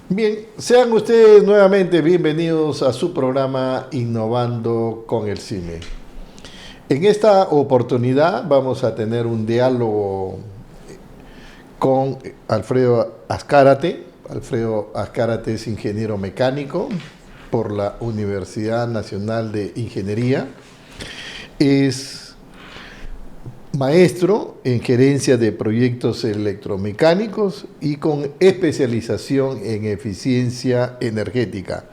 Bien, sean ustedes nuevamente bienvenidos a su programa Innovando con el Cine. En esta oportunidad vamos a tener un diálogo con Alfredo Azcárate. Alfredo Azcárate es ingeniero mecánico por la Universidad Nacional de Ingeniería. Es maestro en gerencia de proyectos electromecánicos y con especialización en eficiencia energética.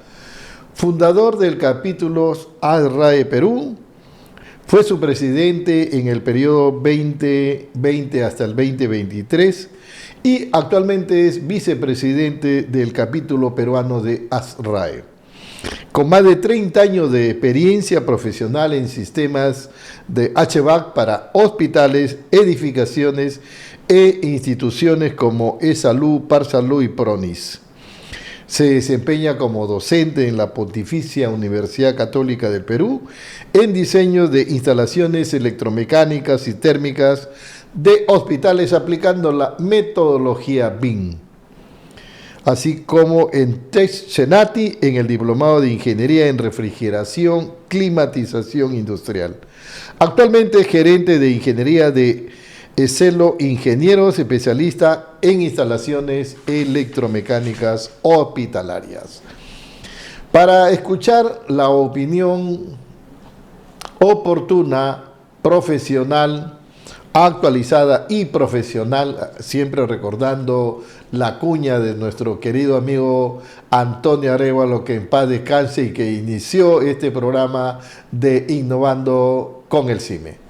Fundador del capítulo ASRAE Perú, fue su presidente en el periodo 2020 hasta el 2023 y actualmente es vicepresidente del capítulo peruano de ASRAE. Con más de 30 años de experiencia profesional en sistemas de HVAC para hospitales, edificaciones e instituciones como eSalud, Parsalud y Pronis. Se desempeña como docente en la Pontificia Universidad Católica del Perú en diseño de instalaciones electromecánicas y térmicas de hospitales aplicando la metodología BIM, así como en Tech-Senati en el Diplomado de Ingeniería en Refrigeración, Climatización Industrial. Actualmente es gerente de Ingeniería de Celo Ingenieros, especialista en instalaciones electromecánicas hospitalarias. Para escuchar la opinión oportuna, profesional, actualizada y profesional, siempre recordando la cuña de nuestro querido amigo Antonio Arévalo, que en paz descanse y que inició este programa de Innovando con el CIME.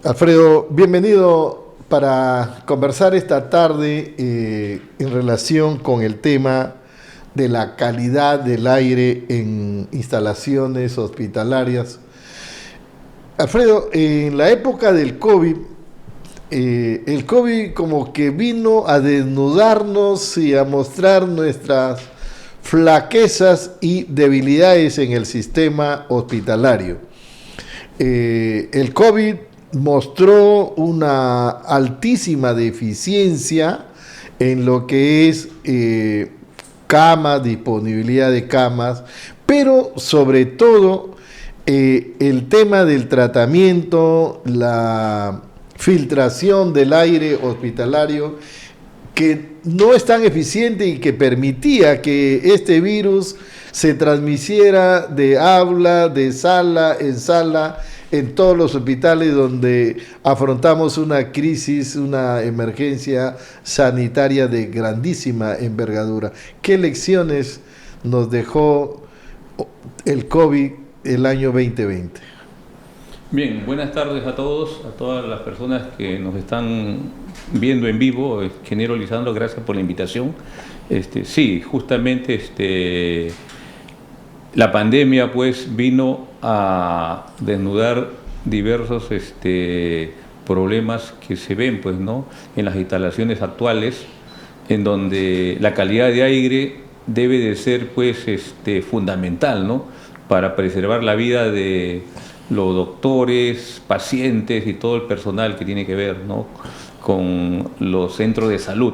Alfredo, bienvenido para conversar esta tarde en relación con el tema de la calidad del aire en instalaciones hospitalarias. Alfredo, en la época del COVID, el COVID como que vino a desnudarnos y a mostrar nuestras flaquezas y debilidades en el sistema hospitalario. El COVID mostró una altísima deficiencia en lo que es camas, disponibilidad de camas, pero sobre todo el tema del tratamiento, la filtración del aire hospitalario, que no es tan eficiente y que permitía que este virus se transmitiera de aula, de sala en todos los hospitales donde afrontamos una crisis, una emergencia sanitaria de grandísima envergadura. ¿Qué lecciones nos dejó el COVID el año 2020? Bien, buenas tardes a todos, a todas las personas que nos están viendo en vivo. Ingeniero Lisandro, gracias por la invitación. Sí, justamente la pandemia pues vino a desnudar diversos problemas que se ven pues, ¿no?, en las instalaciones actuales, en donde la calidad de aire debe de ser pues fundamental, ¿no?, para preservar la vida de los doctores, pacientes y todo el personal que tiene que ver, ¿no?, con los centros de salud.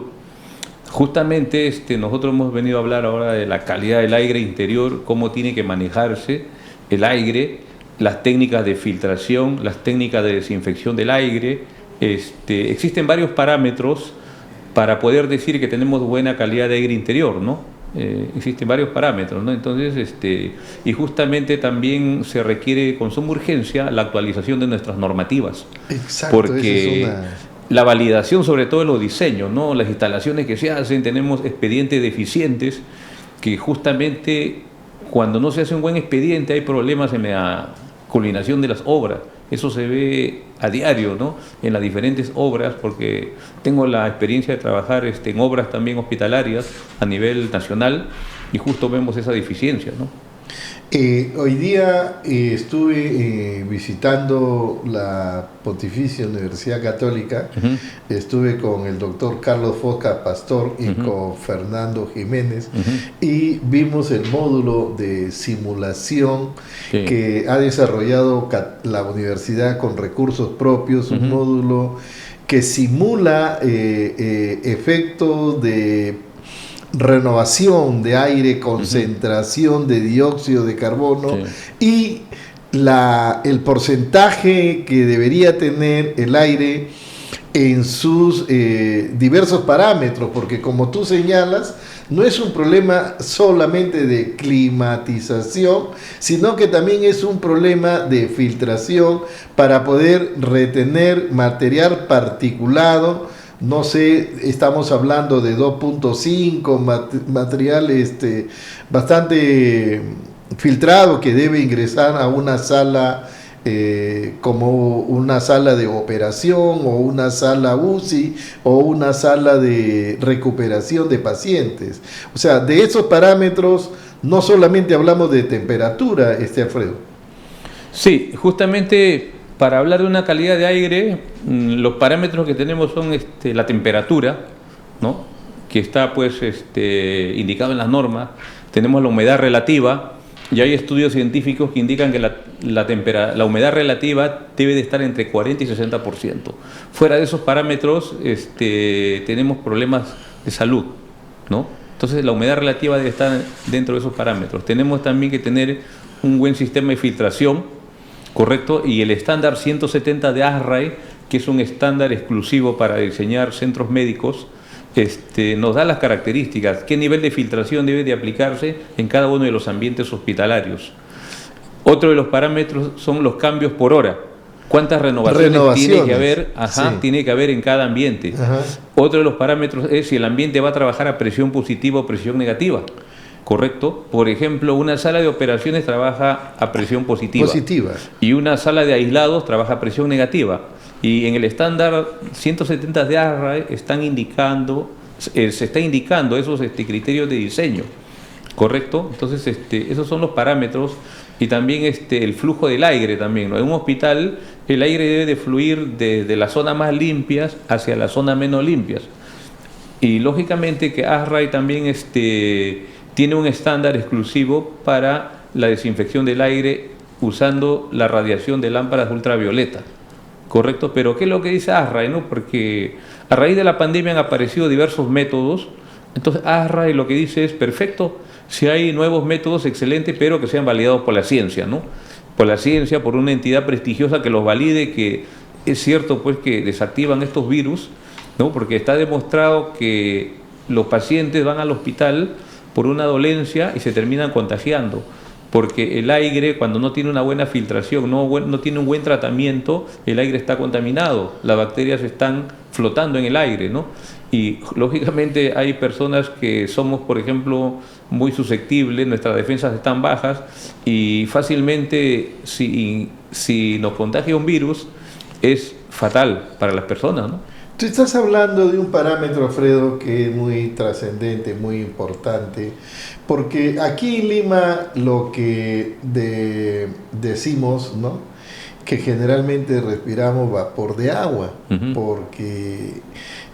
Justamente nosotros hemos venido a hablar ahora de la calidad del aire interior, cómo tiene que manejarse el aire, las técnicas de filtración, las técnicas de desinfección del aire. Existen varios parámetros para poder decir que tenemos buena calidad de aire interior, ¿no? Existen varios parámetros, ¿no? Entonces, y justamente también se requiere con suma urgencia la actualización de nuestras normativas. Exacto, porque la validación sobre todo de los diseños, ¿no?, las instalaciones que se hacen, tenemos expedientes deficientes que justamente cuando no se hace un buen expediente hay problemas en la culminación de las obras. Eso se ve a diario, ¿no?, en las diferentes obras, porque tengo la experiencia de trabajar en obras también hospitalarias a nivel nacional y justo vemos esa deficiencia, ¿no? Hoy día estuve visitando la Pontificia Universidad Católica. Estuve con el doctor Carlos Fosca Pastor y con Fernando Jiménez y vimos el módulo de simulación que ha desarrollado la universidad con recursos propios, un módulo que simula efectos renovación de aire, concentración de dióxido de carbono y el porcentaje que debería tener el aire en sus diversos parámetros, porque como tú señalas, no es un problema solamente de climatización, sino que también es un problema de filtración para poder retener material particulado. No sé, estamos hablando de 2.5, material bastante filtrado que debe ingresar a una sala como una sala de operación o una sala UCI o una sala de recuperación de pacientes. O sea, de esos parámetros no solamente hablamos de temperatura, Alfredo. Sí, justamente para hablar de una calidad de aire, los parámetros que tenemos son la temperatura, ¿no? Que está pues indicado en las normas. Tenemos la humedad relativa. Y hay estudios científicos que indican que la humedad relativa debe de estar entre 40 y 60%. Fuera de esos parámetros tenemos problemas de salud, ¿no? Entonces la humedad relativa debe estar dentro de esos parámetros. Tenemos también que tener un buen sistema de filtración, ¿correcto? Y el estándar 170 de ASRAE, que es un estándar exclusivo para diseñar centros médicos, nos da las características, qué nivel de filtración debe de aplicarse en cada uno de los ambientes hospitalarios. Otro de los parámetros son los cambios por hora. ¿Cuántas renovaciones tiene que haber? Tiene que haber en cada ambiente. Otro de los parámetros es si el ambiente va a trabajar a presión positiva o presión negativa. ¿Correcto? Por ejemplo, una sala de operaciones trabaja a presión positiva. Y una sala de aislados trabaja a presión negativa. Y en el estándar 170 de ASRAE se está indicando esos criterios de diseño, ¿correcto? Entonces, esos son los parámetros. Y también el flujo del aire también, ¿no? En un hospital el aire debe de fluir desde las zonas más limpias hacia las zonas menos limpias. Y lógicamente que ASRAE también tiene un estándar exclusivo para la desinfección del aire usando la radiación de lámparas ultravioleta. Correcto, pero ¿qué es lo que dice ASRAE, no? Porque a raíz de la pandemia han aparecido diversos métodos. Entonces ASRAE lo que dice es perfecto si hay nuevos métodos, excelentes, pero que sean validados por la ciencia, ¿no? Por la ciencia, por una entidad prestigiosa que los valide, que es cierto pues que desactivan estos virus, ¿no? Porque está demostrado que los pacientes van al hospital por una dolencia y se terminan contagiando. Porque el aire, cuando no tiene una buena filtración, no tiene un buen tratamiento, el aire está contaminado, las bacterias están flotando en el aire, ¿no? Y lógicamente hay personas que somos, por ejemplo, muy susceptibles, nuestras defensas están bajas y fácilmente si nos contagia un virus es fatal para las personas, ¿no? Tú estás hablando de un parámetro, Alfredo, que es muy trascendente, muy importante, porque aquí en Lima lo que decimos, ¿no? Que generalmente respiramos vapor de agua, porque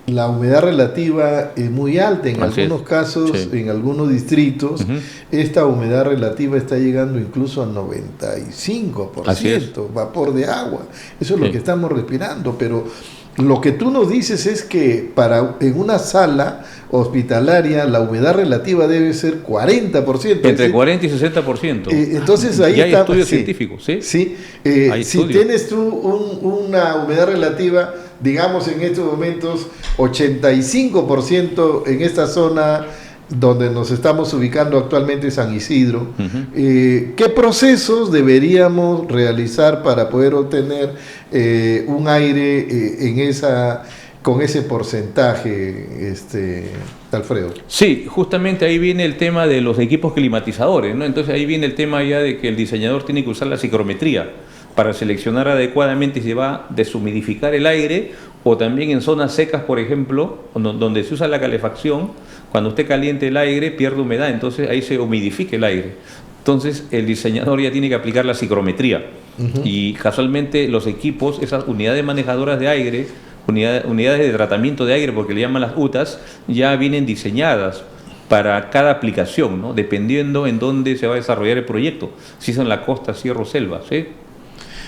la humedad relativa es muy alta, en algunos casos, en algunos distritos, esta humedad relativa está llegando incluso al 95%, vapor de agua. Eso es lo que estamos respirando, pero lo que tú nos dices es que en una sala hospitalaria la humedad relativa debe ser 40%. Entre 40 y 60%. Entonces ahí hay estudios científicos, ¿sí? Sí. Si tienes tú una humedad relativa, digamos en estos momentos 85% en esta zona donde nos estamos ubicando actualmente, San Isidro, ¿qué procesos deberíamos realizar para poder obtener un aire con ese porcentaje, Alfredo? Sí, justamente ahí viene el tema de los equipos climatizadores, ¿no? Entonces ahí viene el tema ya de que el diseñador tiene que usar la psicometría para seleccionar adecuadamente si se va a deshumidificar el aire o también en zonas secas, por ejemplo, donde se usa la calefacción. Cuando usted caliente el aire pierde humedad, entonces ahí se humidifica el aire. Entonces el diseñador ya tiene que aplicar la psicometría y casualmente los equipos, esas unidades manejadoras de aire, unidades de tratamiento de aire, porque le llaman las UTAs, ya vienen diseñadas para cada aplicación, ¿no? Dependiendo en dónde se va a desarrollar el proyecto, si es en la costa, sierra o selva, ¿sí?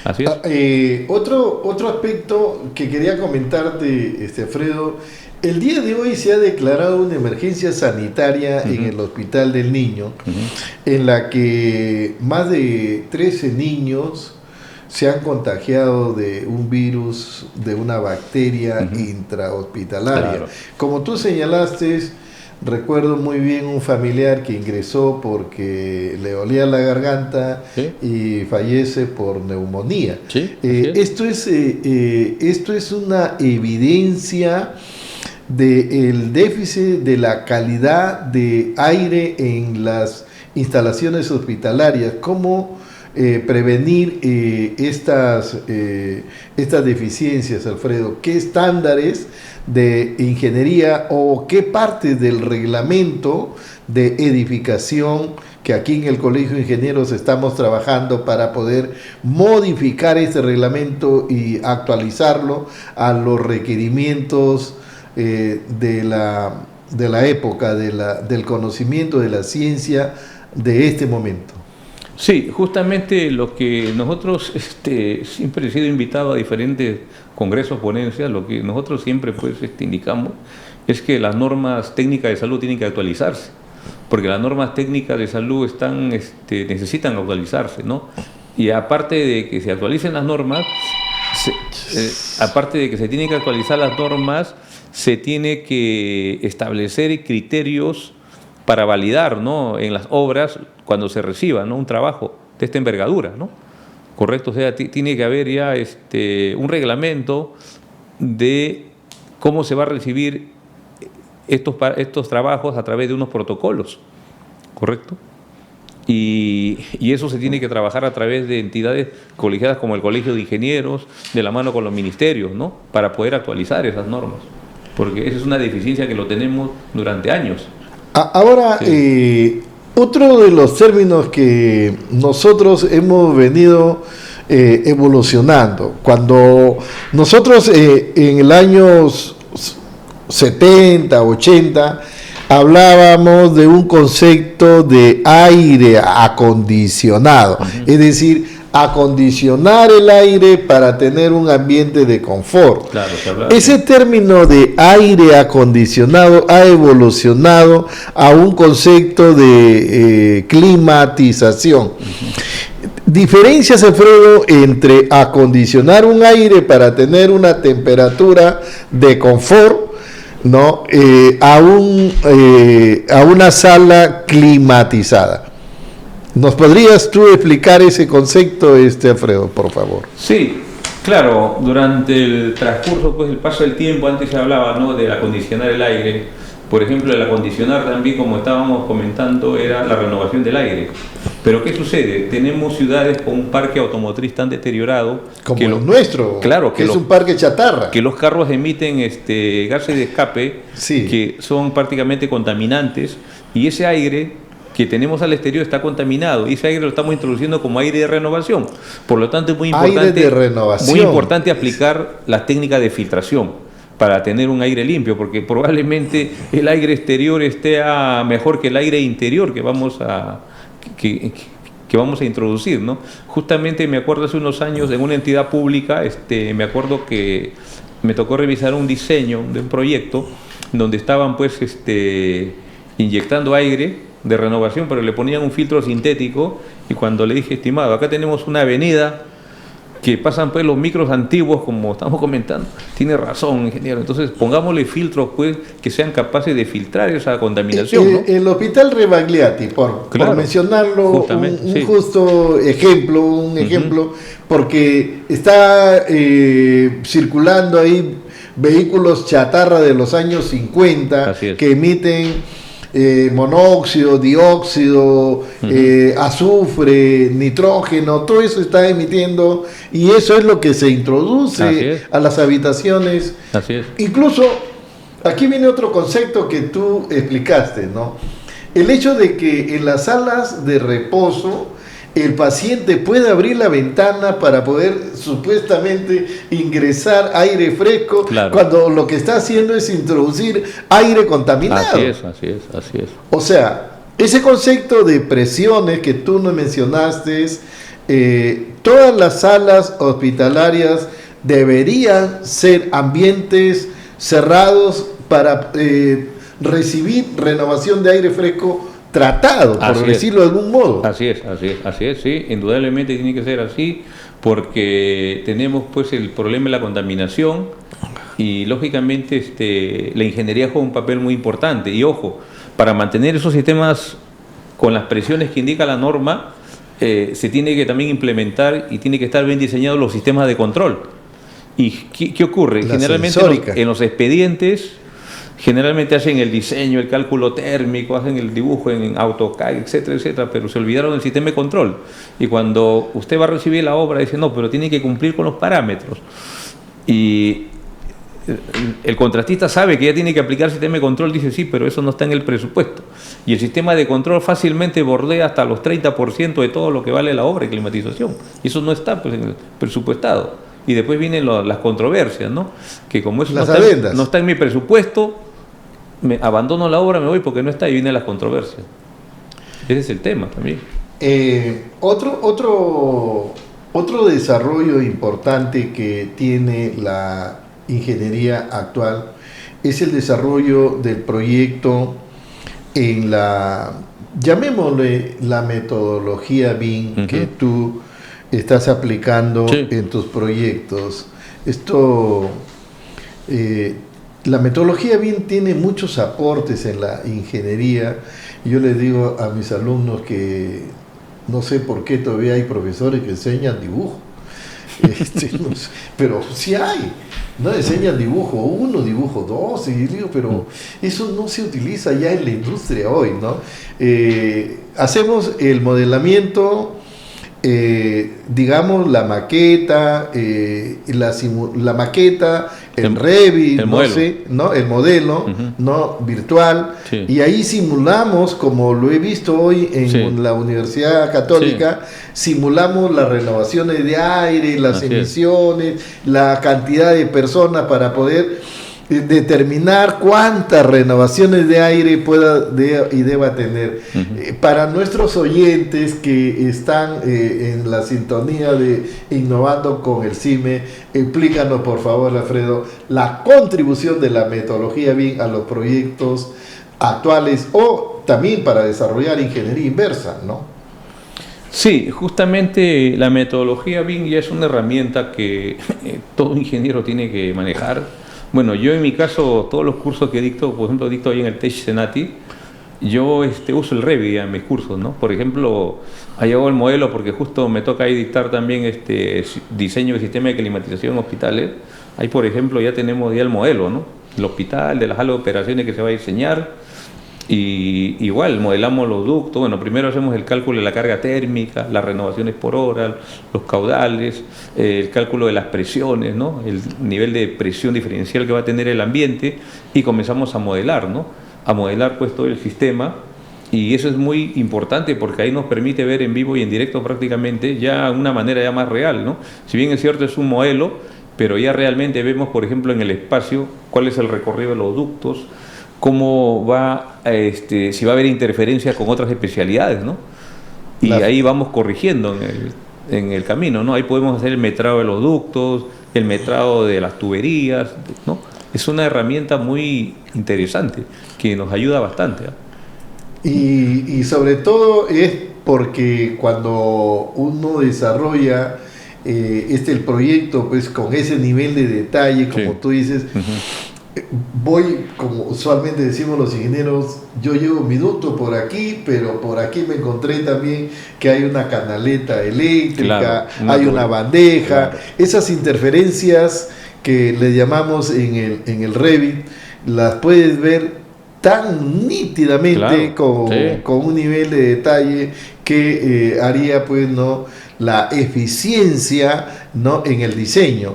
Así es. Otro aspecto que quería comentarte, Alfredo, el día de hoy se ha declarado una emergencia sanitaria en el Hospital del Niño, en la que más de 13 niños se han contagiado de un virus, de una bacteria intrahospitalaria. Claro. Como tú señalaste, recuerdo muy bien un familiar que ingresó porque le olía la garganta, ¿sí? Y fallece por neumonía. Sí, esto es una evidencia del déficit de la calidad de aire en las instalaciones hospitalarias. ¿Cómo prevenir estas deficiencias, Alfredo? ¿Qué estándares de ingeniería o qué parte del reglamento de edificación que aquí en el Colegio de Ingenieros estamos trabajando para poder modificar este reglamento y actualizarlo a los requerimientos de la época, del conocimiento, de la ciencia de este momento? Sí, justamente lo que nosotros siempre he sido invitado a diferentes congresos, ponencias, lo que nosotros siempre pues indicamos es que las normas técnicas de salud tienen que actualizarse, porque las normas técnicas de salud necesitan actualizarse, ¿no? Y aparte de que se actualicen las normas, aparte de que se tienen que actualizar las normas, se tiene que establecer criterios para validar, ¿no?, en las obras cuando se reciba, ¿no?, un trabajo de esta envergadura, ¿no? Correcto, o sea, tiene que haber ya un reglamento de cómo se va a recibir estos trabajos a través de unos protocolos, ¿correcto? Y eso se tiene que trabajar a través de entidades colegiadas como el Colegio de Ingenieros, de la mano con los ministerios, ¿no?, para poder actualizar esas normas, porque esa es una deficiencia que lo tenemos durante años. Ahora, sí. Otro de los términos que nosotros hemos venido evolucionando, cuando nosotros en el año 70, 80, hablábamos de un concepto de aire acondicionado, es decir, acondicionar el aire para tener un ambiente de confort. Claro, ese término de aire acondicionado ha evolucionado a un concepto de climatización. Diferencias, Alfredo, entre acondicionar un aire para tener una temperatura de confort, ¿no?, a una sala climatizada. ¿Nos podrías tú explicar ese concepto, Alfredo, por favor? Sí, claro, durante el transcurso, pues el paso del tiempo, antes se hablaba, ¿no?, de acondicionar el aire. Por ejemplo, el acondicionar también, como estábamos comentando, era la renovación del aire. Pero ¿qué sucede? Tenemos ciudades con un parque automotriz tan deteriorado como que el nuestro, claro, que es un parque chatarra, que los carros emiten gases de escape, sí, que son prácticamente contaminantes, y ese aire que tenemos al exterior está contaminado, y ese aire lo estamos introduciendo como aire de renovación. Por lo tanto, es muy importante aplicar las técnicas de filtración para tener un aire limpio, porque probablemente el aire exterior esté mejor que el aire interior que vamos a introducir, ¿no? Justamente me acuerdo hace unos años en una entidad pública, me acuerdo que me tocó revisar un diseño de un proyecto donde estaban pues inyectando aire de renovación, pero le ponían un filtro sintético, y cuando le dije, estimado, acá tenemos una avenida que pasan pues los micros antiguos, como estamos comentando, tiene razón, ingeniero, entonces pongámosle filtros pues que sean capaces de filtrar esa contaminación, ¿no? El Hospital Rebagliati, por mencionarlo, un justo ejemplo, porque está circulando ahí vehículos chatarra de los años 50 que emiten monóxido, dióxido, azufre, nitrógeno, todo eso está emitiendo, y eso es lo que se introduce a las habitaciones. Así es. Incluso, aquí viene otro concepto que tú explicaste, ¿no? El hecho de que en las salas de reposo el paciente puede abrir la ventana para poder supuestamente ingresar aire fresco, cuando lo que está haciendo es introducir aire contaminado. Así es. O sea, ese concepto de presiones que tú nos mencionaste, todas las salas hospitalarias deberían ser ambientes cerrados para recibir renovación de aire fresco tratado, por decirlo de algún modo. Así es, sí, indudablemente tiene que ser así, porque tenemos pues el problema de la contaminación y lógicamente la ingeniería juega un papel muy importante. Y ojo, para mantener esos sistemas con las presiones que indica la norma, se tiene que también implementar y tiene que estar bien diseñados los sistemas de control. ¿Y qué ocurre? La Generalmente en los expedientes, generalmente hacen el diseño, el cálculo térmico, hacen el dibujo en AutoCAD, etcétera, etcétera, pero se olvidaron del sistema de control. Y cuando usted va a recibir la obra, dice, no, pero tiene que cumplir con los parámetros. Y el contratista sabe que ya tiene que aplicar el sistema de control, dice, sí, pero eso no está en el presupuesto. Y el sistema de control fácilmente bordea hasta los 30% de todo lo que vale la obra de climatización. Y eso no está pues, en el presupuestado. Y después vienen las controversias, ¿no? Que como eso no está en mi presupuesto, me abandono la obra, me voy porque no está, y vienen las controversias. Ese es el tema también. Otro desarrollo importante que tiene la ingeniería actual es el desarrollo del proyecto en llamémosle la metodología BIM que tú estás aplicando en tus proyectos. La metodología BIM tiene muchos aportes en la ingeniería. Yo les digo a mis alumnos que no sé por qué todavía hay profesores que enseñan dibujo. No sé, pero sí hay, ¿no? Enseñan dibujo 1, dibujo 2, y digo, pero eso no se utiliza ya en la industria hoy, ¿no? Hacemos el modelamiento, digamos la maqueta, la maqueta, el Revit, el modelo, ¿no? Virtual, y ahí simulamos, como lo he visto hoy en la Universidad Católica, simulamos las renovaciones de aire, las emisiones, la cantidad de personas para poder determinar cuántas renovaciones de aire deba tener. Para nuestros oyentes que están en la sintonía de Innovando con el CIME, explícanos por favor, Alfredo, la contribución de la metodología BIM a los proyectos actuales o también para desarrollar ingeniería inversa, ¿no? Sí, justamente la metodología BIM ya es una herramienta que todo ingeniero tiene que manejar. Bueno, yo en mi caso, todos los cursos que dicto, por ejemplo, dicto ahí en el TEC Senati, yo uso el Revit en mis cursos, ¿no? Por ejemplo, ahí hago el modelo porque justo me toca ahí dictar también diseño de sistema de climatización en hospitales. Ahí, por ejemplo, ya tenemos ya el modelo, ¿no? El hospital, de las salas de operaciones que se va a diseñar. Y igual modelamos los ductos. Bueno, primero hacemos el cálculo de la carga térmica, las renovaciones por hora, los caudales, el cálculo de las presiones, ¿no? El nivel de presión diferencial que va a tener el ambiente, y comenzamos a modelar, ¿no? A modelar pues todo el sistema, y eso es muy importante porque ahí nos permite ver en vivo y en directo prácticamente ya de una manera ya más real, ¿no? Si bien es cierto es un modelo, pero ya realmente vemos, por ejemplo, en el espacio cuál es el recorrido de los ductos, cómo va, si va a haber interferencias con otras especialidades, ¿no? Y ahí vamos corrigiendo en el camino, ¿no? Ahí podemos hacer el metrado de los ductos, el metrado de las tuberías, ¿no? Es una herramienta muy interesante que nos ayuda bastante, ¿eh? Y sobre todo es porque cuando uno desarrolla el proyecto pues con ese nivel de detalle, como tú dices, voy, como usualmente decimos los ingenieros, yo llevo mi ducto por aquí, pero por aquí me encontré también que hay una canaleta eléctrica, hay una bandeja, esas interferencias que le llamamos en el Revit, las puedes ver tan nítidamente con un nivel de detalle que haría pues no la eficiencia no en el diseño.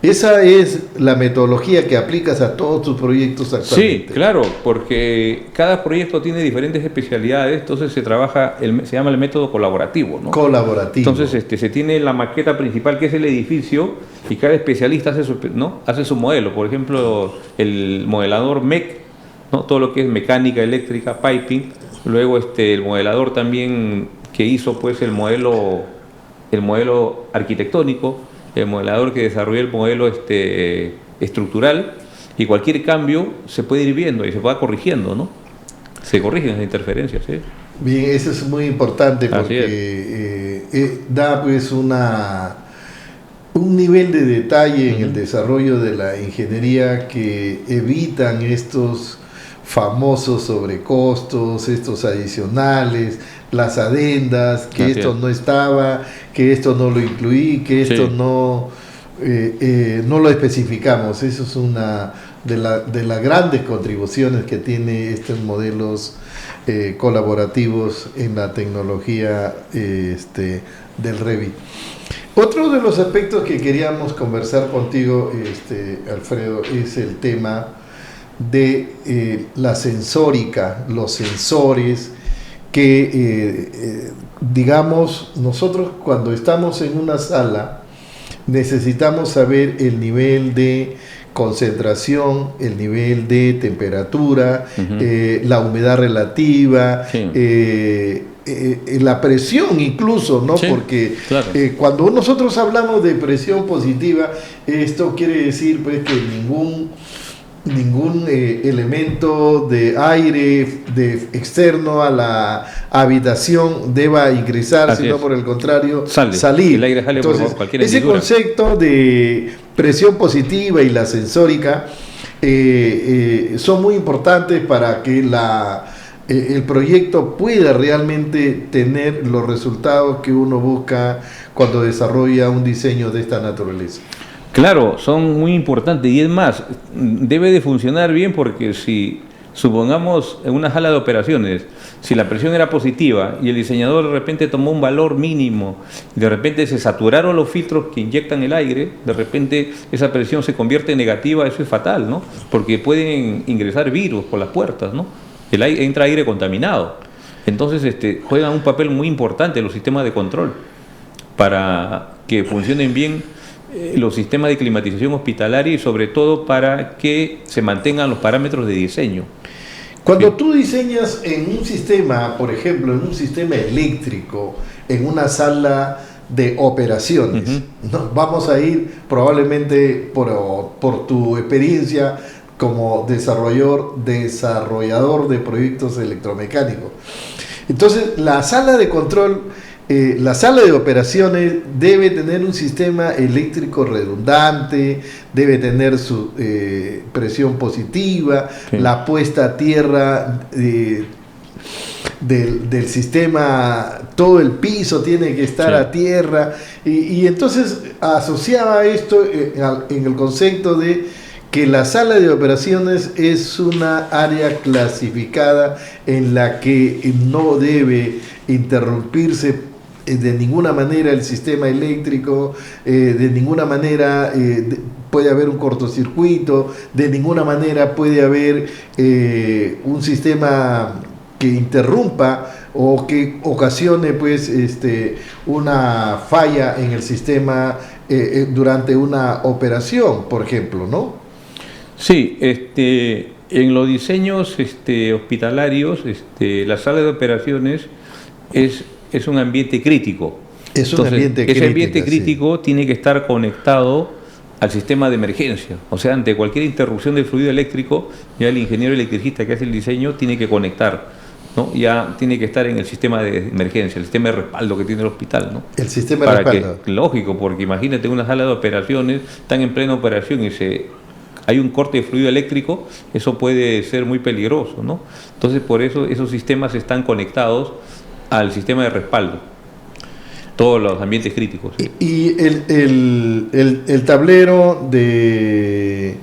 Esa es la metodología que aplicas a todos tus proyectos actualmente. Sí, claro, porque cada proyecto tiene diferentes especialidades, entonces se trabaja, se llama el método colaborativo, ¿no? Colaborativo. Entonces se tiene la maqueta principal, que es el edificio, y cada especialista hace su modelo. Por ejemplo, el modelador MEC, ¿no? Todo lo que es mecánica, eléctrica, piping. Luego el modelador también que hizo pues el modelo el modelo arquitectónico, el modelador que desarrolla el modelo estructural, y cualquier cambio se puede ir viendo y se va corrigiendo, ¿no? Se corrigen las interferencias, ¿sí? Bien, eso es muy importante porque da pues un nivel de detalle en el desarrollo de la ingeniería que evitan estos famosos sobrecostos, estos adicionales, las adendas, que esto no estaba, que esto no lo incluí, que esto no lo especificamos. Eso es una de las grandes contribuciones que tiene estos modelos colaborativos en la tecnología del Revit. Otro de los aspectos que queríamos conversar contigo, Alfredo, es el tema de la sensórica, los sensores que, digamos, nosotros cuando estamos en una sala necesitamos saber el nivel de concentración, el nivel de temperatura, la humedad relativa, la presión incluso, ¿no? Sí, porque claro, cuando nosotros hablamos de presión positiva, esto quiere decir pues que ningún elemento de aire externo a la habitación deba ingresar, así sino por el contrario salir. El aire sale. Entonces, por cualquier hendidura. Ese concepto de presión positiva y la sensórica son muy importantes para que el proyecto pueda realmente tener los resultados que uno busca cuando desarrolla un diseño de esta naturaleza. Claro, son muy importantes, y es más, debe de funcionar bien, porque si supongamos en una sala de operaciones, si la presión era positiva y el diseñador de repente tomó un valor mínimo y de repente se saturaron los filtros que inyectan el aire, de repente esa presión se convierte en negativa, eso es fatal, ¿no? Porque pueden ingresar virus por las puertas, ¿no? Entra aire contaminado. Entonces juegan un papel muy importante los sistemas de control para que funcionen bien los sistemas de climatización hospitalaria, y sobre todo para que se mantengan los parámetros de diseño. Cuando tú diseñas en un sistema, por ejemplo, en un sistema eléctrico, en una sala de operaciones, ¿no? Vamos a ir probablemente por tu experiencia como desarrollador de proyectos electromecánicos. Entonces, la sala de control, la sala de operaciones debe tener un sistema eléctrico redundante, debe tener su presión positiva, la puesta a tierra del sistema, todo el piso tiene que estar a tierra, y entonces asociaba esto en el concepto de que la sala de operaciones es una área clasificada en la que no debe interrumpirse de ninguna manera el sistema eléctrico, de ninguna manera puede haber un cortocircuito, de ninguna manera puede haber un sistema que interrumpa o que ocasione pues una falla en el sistema durante una operación, por ejemplo, ¿no? Sí, en los diseños hospitalarios, la sala de operaciones es un ambiente crítico. Ese ambiente crítico tiene que estar conectado al sistema de emergencia. O sea, ante cualquier interrupción del fluido eléctrico, ya el ingeniero electricista que hace el diseño tiene que conectar, ¿no? Ya tiene que estar en el sistema de emergencia, el sistema de respaldo que tiene el hospital, ¿no? El sistema de respaldo. Lógico, porque imagínate una sala de operaciones, están en plena operación y hay un corte de fluido eléctrico, eso puede ser muy peligroso, ¿no? Entonces, por eso esos sistemas están conectados al sistema de respaldo, todos los ambientes críticos. ¿Sí? Y el tablero de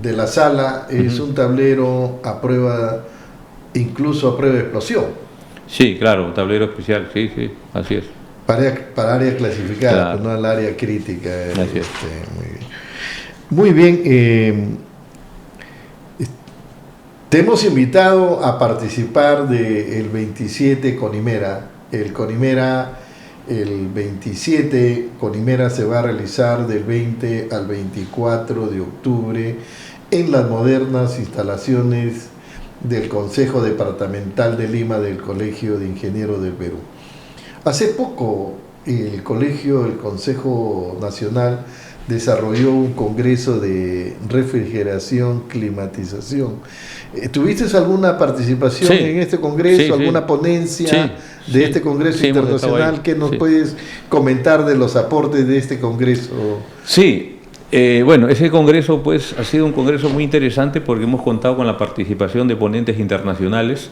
la sala es un tablero incluso a prueba de explosión. Sí, claro, un tablero especial, sí, así es. Para área clasificada, claro, pero no al área crítica. Así es. Muy bien. Te hemos invitado a participar del 27 Conimera. El 27 Conimera se va a realizar del 20 al 24 de octubre en las modernas instalaciones del Consejo Departamental de Lima del Colegio de Ingenieros del Perú. Hace poco el Consejo Nacional desarrolló un congreso de refrigeración, climatización. ¿Tuviste alguna participación en este congreso, alguna ponencia de este congreso internacional? ¿Qué nos puedes comentar de los aportes de este congreso? Sí, bueno, ese congreso pues ha sido un congreso muy interesante porque hemos contado con la participación de ponentes internacionales,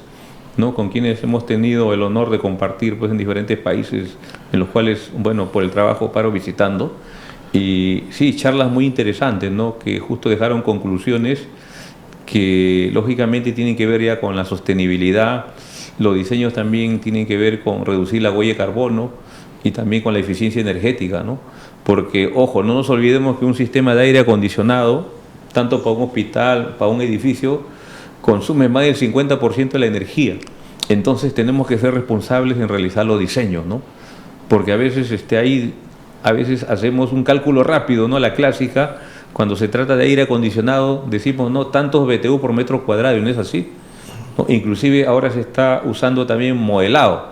¿no? Con quienes hemos tenido el honor de compartir pues en diferentes países en los cuales, bueno, por el trabajo paro visitando. Y sí, charlas muy interesantes, ¿no? Que justo dejaron conclusiones que lógicamente tienen que ver ya con la sostenibilidad. Los diseños también tienen que ver con reducir la huella de carbono y también con la eficiencia energética, ¿no? Porque, ojo, no nos olvidemos que un sistema de aire acondicionado, tanto para un hospital, para un edificio, consume más del 50% de la energía. Entonces tenemos que ser responsables en realizar los diseños, ¿no? Porque a veces a veces hacemos un cálculo rápido, ¿no? La clásica, cuando se trata de aire acondicionado, decimos, no, tantos BTU por metro cuadrado, y no es así, ¿no? Inclusive ahora se está usando también modelado,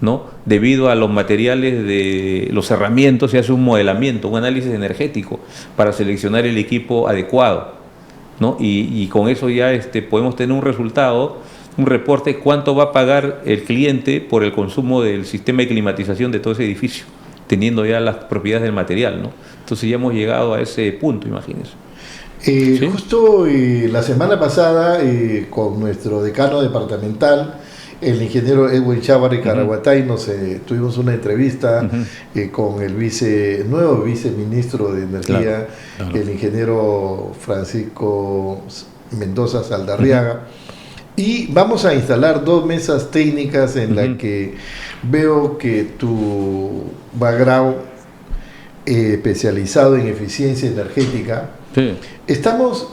¿no? Debido a los materiales de los cerramientos, se hace un modelamiento, un análisis energético para seleccionar el equipo adecuado, ¿no? Y con eso ya podemos tener un resultado, un reporte, cuánto va a pagar el cliente por el consumo del sistema de climatización de todo ese edificio, teniendo ya las propiedades del material, ¿no? Entonces ya hemos llegado a ese punto, imagínense. ¿Sí? Justo la semana pasada, con nuestro decano departamental, el ingeniero Edwin Chávarri Caraguatay, tuvimos una entrevista con el nuevo viceministro de Energía, el ingeniero Francisco Mendoza Saldarriaga, y vamos a instalar 2 mesas técnicas en las que veo que tu background especializado en eficiencia energética, estamos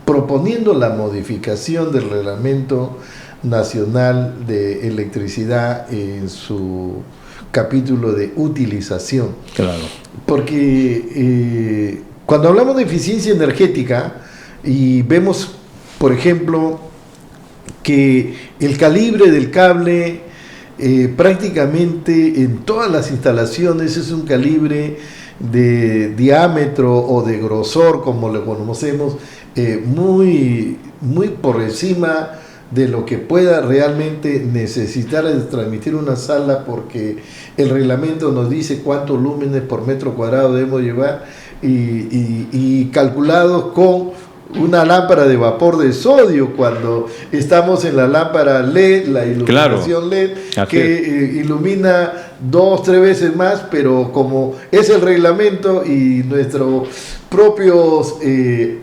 proponiendo la modificación del Reglamento Nacional de Electricidad en su capítulo de utilización. Claro. Porque cuando hablamos de eficiencia energética y vemos, por ejemplo, que el calibre del cable prácticamente en todas las instalaciones es un calibre de diámetro o de grosor, como lo conocemos, muy por encima de lo que pueda realmente necesitar de transmitir una sala, porque el reglamento nos dice cuántos lúmenes por metro cuadrado debemos llevar y calculados con una lámpara de vapor de sodio, cuando estamos en la lámpara LED, la iluminación LED, que ilumina 2-3 veces más, pero como es el reglamento y nuestros propios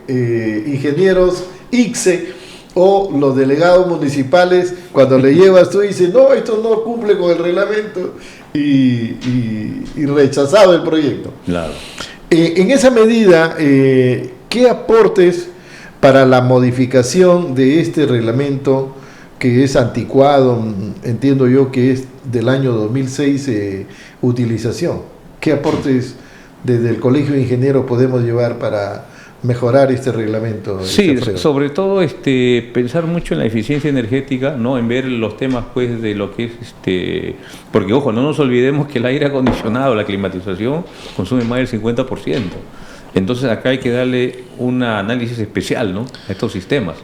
ingenieros ICSE o los delegados municipales, cuando le llevas tú dices, no, esto no cumple con el reglamento, y rechazado el proyecto. Claro. En esa medida, ¿qué aportes para la modificación de este reglamento, que es anticuado, entiendo yo que es del año 2006 utilización? ¿Qué aportes desde el Colegio de Ingenieros podemos llevar para mejorar este reglamento? Sí, sobre todo pensar mucho en la eficiencia energética, ¿no? En ver los temas pues de lo que es porque ojo, no nos olvidemos que el aire acondicionado, la climatización consume más del 50%. Entonces acá hay que darle un análisis especial, ¿no? A estos sistemas,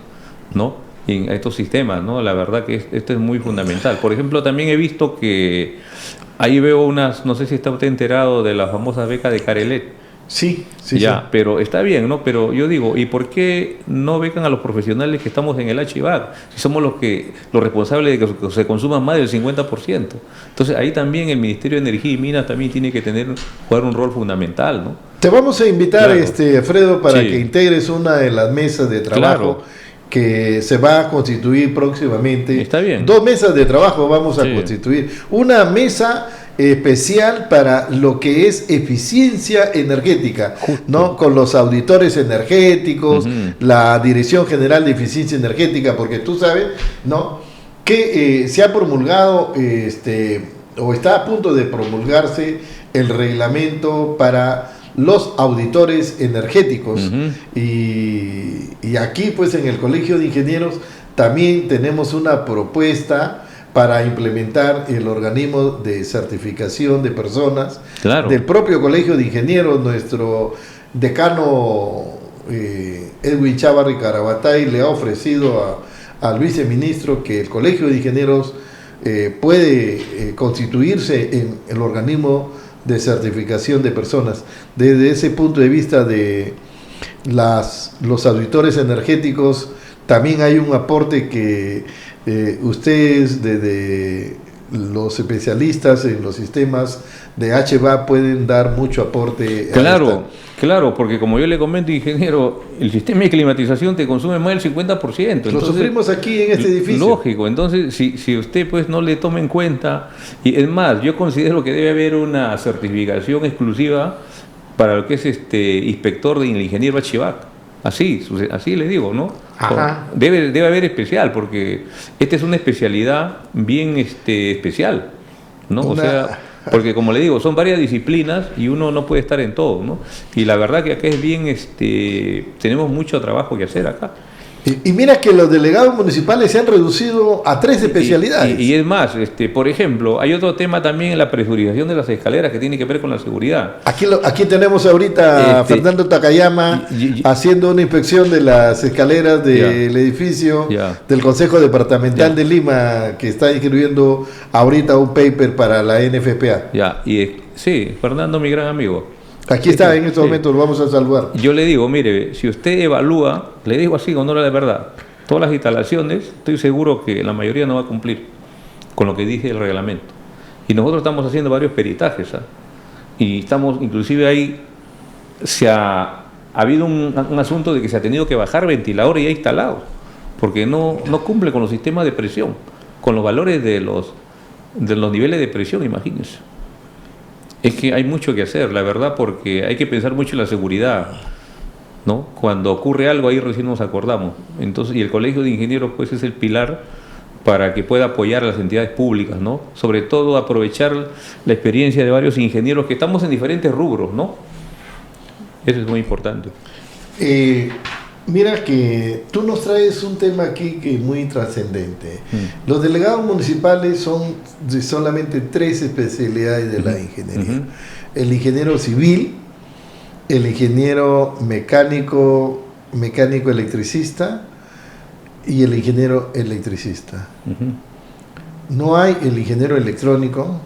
¿no? Y a estos sistemas, ¿no? La verdad que esto es muy fundamental. Por ejemplo, también he visto que ahí veo no sé si está usted enterado de la famosa beca de Carelet. Sí. Pero está bien, ¿no? Pero yo digo, ¿y por qué no becan a los profesionales que estamos en el HVAC? Si somos los responsables de que se consuma más del 50%. Entonces ahí también el Ministerio de Energía y Minas también tiene que jugar un rol fundamental, ¿no? Te vamos a invitar, Alfredo, para que integres una de las mesas de trabajo que se va a constituir próximamente. Está bien. 2 mesas de trabajo vamos a constituir. Una mesa especial para lo que es eficiencia energética, ¿no? Con los auditores energéticos, la Dirección General de Eficiencia Energética, porque tú sabes, ¿no?, que se ha promulgado o está a punto de promulgarse el reglamento para los auditores energéticos. Ujú. Y aquí pues en el Colegio de Ingenieros también tenemos una propuesta para implementar el organismo de certificación de personas Claro. del propio Colegio de Ingenieros. Nuestro decano Edwin Chávarri Carabatay le ha ofrecido al viceministro que el Colegio de Ingenieros puede constituirse en el organismo de certificación de personas. Desde ese punto de vista de los auditores energéticos, también hay un aporte que ustedes, desde los especialistas en los sistemas de HVAC, pueden dar mucho aporte. Claro, claro, porque como yo le comento, ingeniero, el sistema de climatización te consume más del 50%. Lo Entonces, sufrimos aquí en este edificio. lógico, entonces si usted pues no le toma en cuenta, y es más, yo considero que debe haber una certificación exclusiva para lo que es inspector del ingeniero HVAC. Así le digo, ¿no? Ajá. Debe haber especial, porque esta es una especialidad bien especial, ¿no? O sea, porque como le digo, son varias disciplinas y uno no puede estar en todo, ¿no? Y la verdad que acá es bien, tenemos mucho trabajo que hacer acá. Y mira que los delegados municipales se han reducido a 3 especialidades. Y es más, por ejemplo, hay otro tema también en la presurización de las escaleras que tiene que ver con la seguridad. Aquí tenemos ahorita a Fernando Takayama haciendo una inspección de las escaleras del edificio del Consejo Departamental de Lima, que está escribiendo ahorita un paper para la NFPA. Sí, Fernando, mi gran amigo. Aquí está, en estos momentos lo vamos a saludar. Yo le digo, mire, si usted evalúa, le digo así con honor a la verdad, todas las instalaciones, estoy seguro que la mayoría no va a cumplir con lo que dice el reglamento. Y nosotros estamos haciendo varios peritajes, y estamos, inclusive ahí ha habido un asunto de que se ha tenido que bajar ventiladores ya instalados, porque no cumple con los sistemas de presión, con los valores de los niveles de presión, imagínense. Es que hay mucho que hacer, la verdad, porque hay que pensar mucho en la seguridad, ¿no? Cuando ocurre algo, ahí recién nos acordamos. Entonces, y el Colegio de Ingenieros pues es el pilar para que pueda apoyar a las entidades públicas, ¿no? Sobre todo aprovechar la experiencia de varios ingenieros que estamos en diferentes rubros, ¿no? Eso es muy importante. Mira que tú nos traes un tema aquí que es muy trascendente. Los delegados municipales son de solamente 3 especialidades de la ingeniería. El ingeniero civil, el ingeniero mecánico electricista y el ingeniero electricista. No hay el ingeniero electrónico,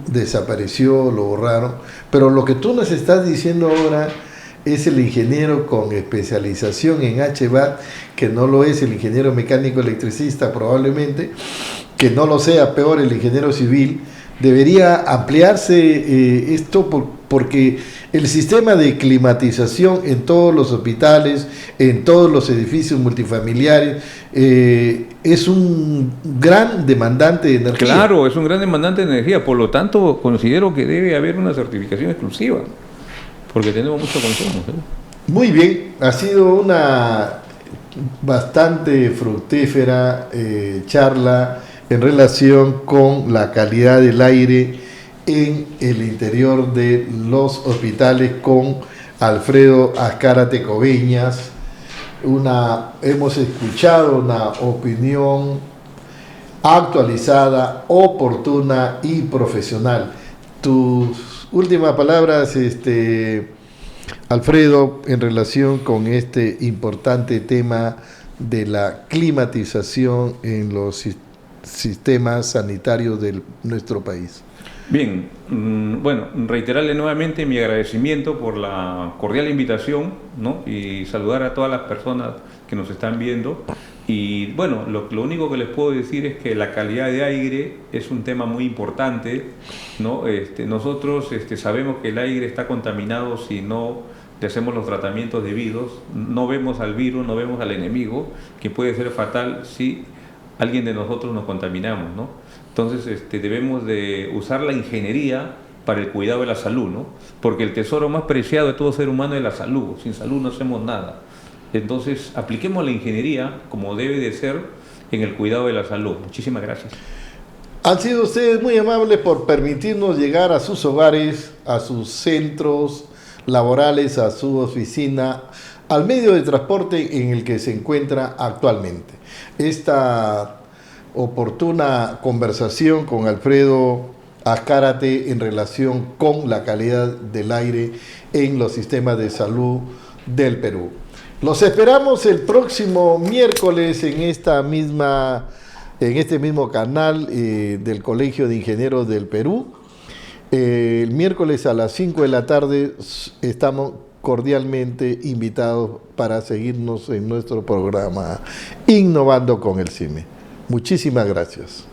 desapareció, lo borraron, pero lo que tú nos estás diciendo ahora es el ingeniero con especialización en HVAC, que no lo es el ingeniero mecánico electricista probablemente, que no lo sea, peor el ingeniero civil. Debería ampliarse esto porque el sistema de climatización en todos los hospitales, en todos los edificios multifamiliares, es un gran demandante de energía. Claro, es un gran demandante de energía, por lo tanto considero que debe haber una certificación exclusiva, porque tenemos mucho consumo. Muy bien, ha sido una bastante fructífera charla en relación con la calidad del aire en el interior de los hospitales con Alfredo Azcárate Coveñas. Hemos escuchado una opinión actualizada, oportuna y profesional. Tus últimas palabras, Alfredo, en relación con este importante tema de la climatización en los sistemas sanitarios de nuestro país. Bien, bueno, reiterarle nuevamente mi agradecimiento por la cordial invitación, ¿no? Y saludar a todas las personas que nos están viendo. Y bueno, lo único que les puedo decir es que la calidad de aire es un tema muy importante, ¿no? Nosotros sabemos que el aire está contaminado si no le hacemos los tratamientos debidos. No vemos al virus, no vemos al enemigo, que puede ser fatal si alguien de nosotros nos contaminamos, ¿no? Entonces debemos de usar la ingeniería para el cuidado de la salud, ¿no? Porque el tesoro más preciado de todo ser humano es la salud. Sin salud no hacemos nada. Entonces apliquemos la ingeniería como debe de ser en el cuidado de la salud. Muchísimas gracias. Han sido ustedes muy amables por permitirnos llegar a sus hogares, a sus centros, laborales a su oficina, al medio de transporte en el que se encuentra actualmente. Esta oportuna conversación con Alfredo Azcárate en relación con la calidad del aire en los sistemas de salud del Perú. Los esperamos el próximo miércoles en este mismo canal del Colegio de Ingenieros del Perú. El miércoles a las 5 de la tarde estamos cordialmente invitados para seguirnos en nuestro programa Innovando con el CIME. Muchísimas gracias.